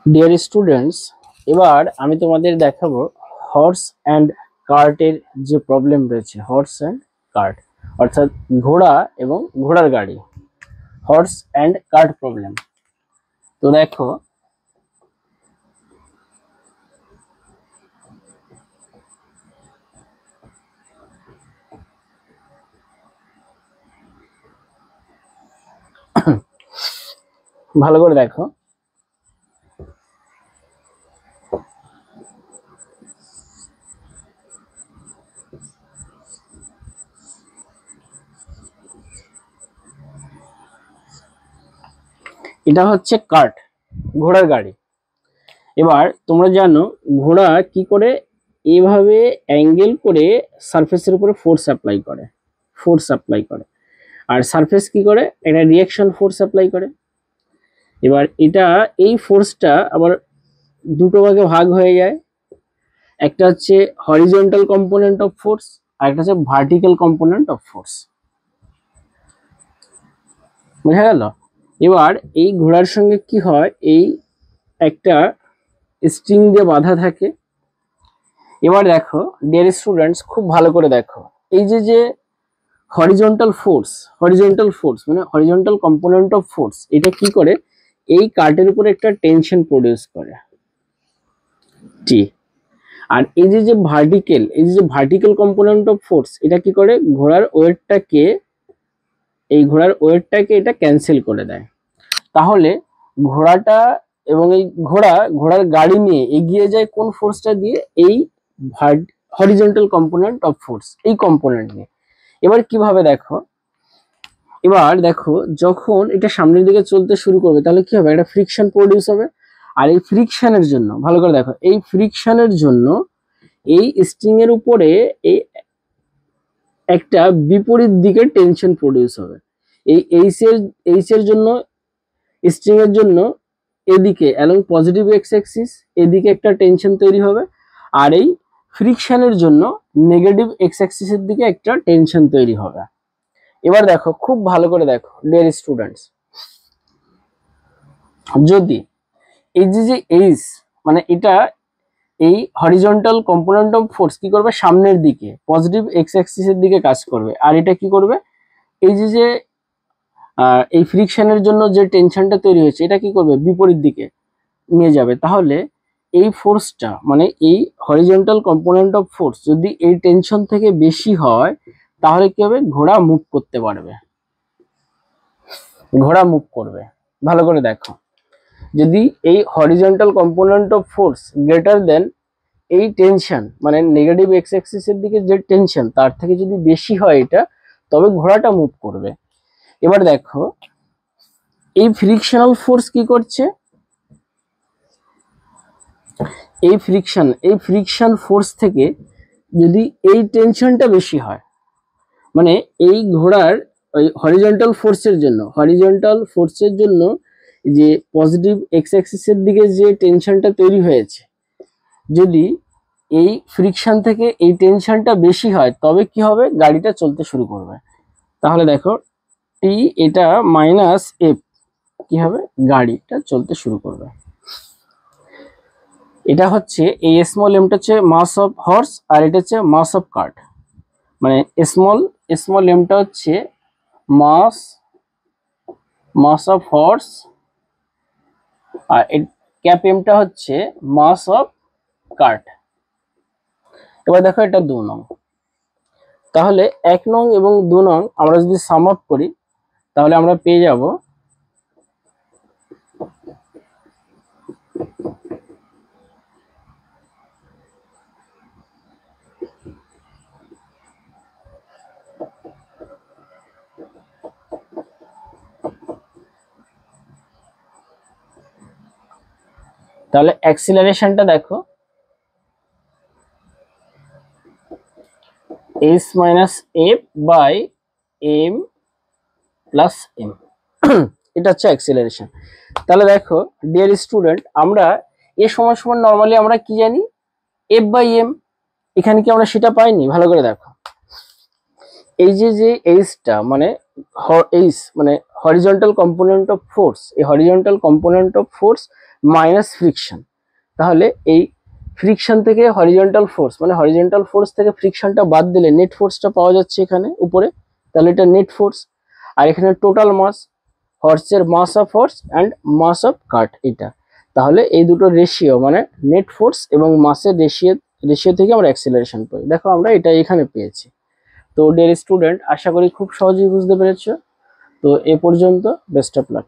Dear students, এবার আমি তোমাদের দেখাবো হর্স অ্যান্ড কার্টের যে প্রবলেম রয়েছে। হর্স অ্যান্ড কার্ট অর্থাৎ ঘোড়া এবং ঘোড়ার গাড়ি, হর্স অ্যান্ড কার্ট প্রবলেম। তো দেখো, ভালো করে দেখো। এটা হচ্ছে কার্ট, ঘোড়ার গাড়ি। এবার তোমরা জানো ঘোড়া কি করে এইভাবে অ্যাঙ্গেল করে সারফেসের উপরে ফোর্স অ্যাপ্লাই করে। আর সারফেস কি করে, এটা রিয়াকশন ফোর্স অ্যাপ্লাই করে। এবার এটা এই ফোর্সটা আবার দুটো ভাগে ভাগ হয়ে যায়। একটা হচ্ছে হরিজন্টাল কম্পোনেন্ট অফ ফোর্স, আর একটা হচ্ছে ভার্টিক্যাল কম্পোনেন্ট অফ ফোর্স। বোঝা গেল? এবার এই ঘোড়ার সঙ্গে কি হয়, এই একটা স্ট্রিং দিয়ে বাঁধা থাকে। এবার দেখো ডিয়ার স্টুডেন্টস, খুব ভালো করে দেখো, এই যে হরিজন্টাল ফোর্স মানে হরিজন্টাল কম্পোনেন্ট অফ ফোর্স, এটা কি করে, এই কার্টের উপরে একটা টেনশন প্রডিউস করে, টি। আর এই যে ভার্টিক্যাল কম্পোনেন্ট অফ ফোর্স, এটা কি করে, ঘোড়ার ওয়েটটাকে এটা ক্যান্সেল করে দেয়। তাহলে ঘোড়াটা এবং এই ঘোড়ার গাড়ি নিয়ে এগিয়ে যায় কোন ফোর্সটা দিয়ে, এই হরিজন্টাল কম্পোনেন্ট অফ ফোর্স, এই কম্পোনেন্ট নিয়ে। এবার দেখো যখন এটা সামনের দিকে চলতে শুরু করবে, তাহলে কি হবে, একটা ফ্রিকশন প্রডিউস হবে। আর এই ফ্রিকশনের জন্য, ভালো করে দেখো, এই ফ্রিকশনের জন্য এই স্ট্রিং এর উপরে এই একটা বিপরীত দিকের টেনশন প্রডিউস হবে। এই এইচ এর জন্য, স্ট্রিং এর জন্য এদিকে অ্যালং পজিটিভ এক্স অ্যাক্সিস এদিকে একটা টেনশন তৈরি হবে। আর এই ফ্রিকশনের জন্য নেগেটিভ এক্স অ্যাক্সিসের দিকে একটা টেনশন তৈরি হবে। এবার দেখো, খুব ভালো করে দেখো ডিয়ার স্টুডেন্টস, যদি এই যে এইচ মানে এটা, এই হরিজন্টাল কম্পোনেন্ট অফ ফোর্স কি করবে, সামনের দিকে পজিটিভ এক্স অ্যাক্সিসের দিকে কাজ করবে। আর এটা কি করবে, এই যে এই ফ্রিকশনের জন্য যে টেনশনটা তৈরি হয়েছে, এটা কি করবে, বিপরীত দিকে নিয়ে যাবে। তাহলে এই ফোর্সটা মানে এই হরিজন্টাল কম্পোনেন্ট অফ ফোর্স যদি এই টেনশন থেকে বেশি হয়, তাহলে কি হবে, ঘোড়া মুভ করতে পারবে, ঘোড়া মুভ করবে। ভালো করে দেখো, যদি এই horizontal component of force greater than এই টেনশন মানে নেগেটিভ এক্স অ্যাক্সিসের দিকে যে টেনশন, তার থেকে যদি বেশি হয় এটা, তবে ঘোড়াটা মুভ করবে। এবার দেখো, এই ফ্রিকশনাল ফোর্স কি করছে, এই ফ্রিকশন ফোর্স থেকে যদি এই টেনশনটা বেশি হয়, মানে এই ঘোড়ার ওই হরিজন্টাল ফোর্সের জন্য যে পজিটিভ এক্স অ্যাক্সিসের দিকে যে টেনশনটা তৈরি হয়েছে, যদি এই ফ্রিকশন থেকে এই টেনশনটা বেশি হয়, তবে কি হবে, গাড়িটা চলতে শুরু করবে। তাহলে দেখো টি এটা মাইনাস এফ, কি হবে, গাড়িটা চলতে শুরু করবে। এটা হচ্ছে এই স্মল এমটা হচ্ছে মাস অফ হর্স, আর এটা হচ্ছে মাস অফ কার্ট। মানে স্মল এমটা হচ্ছে মাস মাস অফ হর্স, আর ক্যাপ এমটা হচ্ছে মাস অফ কার্ট। এবার দেখো এটা 2 নং। তাহলে 1 নং এবং 2 নং আমরা যদি সাম আপ করি, তাহলে আমরা পেয়ে যাব তাহলে অ্যাক্সিলারেশনটা দেখো, s minus F by M plus M, এটা হচ্ছে অ্যাক্সিলারেশন। তাহলে দেখো ডিয়ার স্টুডেন্ট, আমরা এ সমান সমান নর্মালি আমরা কি জানি, এফ বাই এম। এখানে কি আমরা সেটা পাইনি? ভালো করে দেখো, এই যে এইচটা মানে এইচ মানে হরিজন্টাল কম্পোনেন্ট অফ ফোর্স, এই horizontal component of force minus friction. তাহলে এই ফ্রিকশন থেকে হরিজন্টাল ফোর্স, মানে হরিজন্টাল ফোর্স থেকে ফ্রিকশনটা বাদ দিলে নেট ফোর্সটা পাওয়া যাচ্ছে এখানে উপরে, তাহলে এটা নেট ফোর্স। আর এখানে টোটাল মাস, হর্সের mass of horse and mass of cart এটা। তাহলে এই দুটো রেশিও মানে নেট ফোর্স এবং মাসের রেশিও থেকে আমরা অ্যাক্সিলারেশন পাই। দেখো আমরা এটা এখানে পেয়েছি। তো ডিয়ার স্টুডেন্ট, আশা করি খুব সহজেই বুঝতে পেরেছো। তো এ পর্যন্ত, বেস্ট অফ লাক।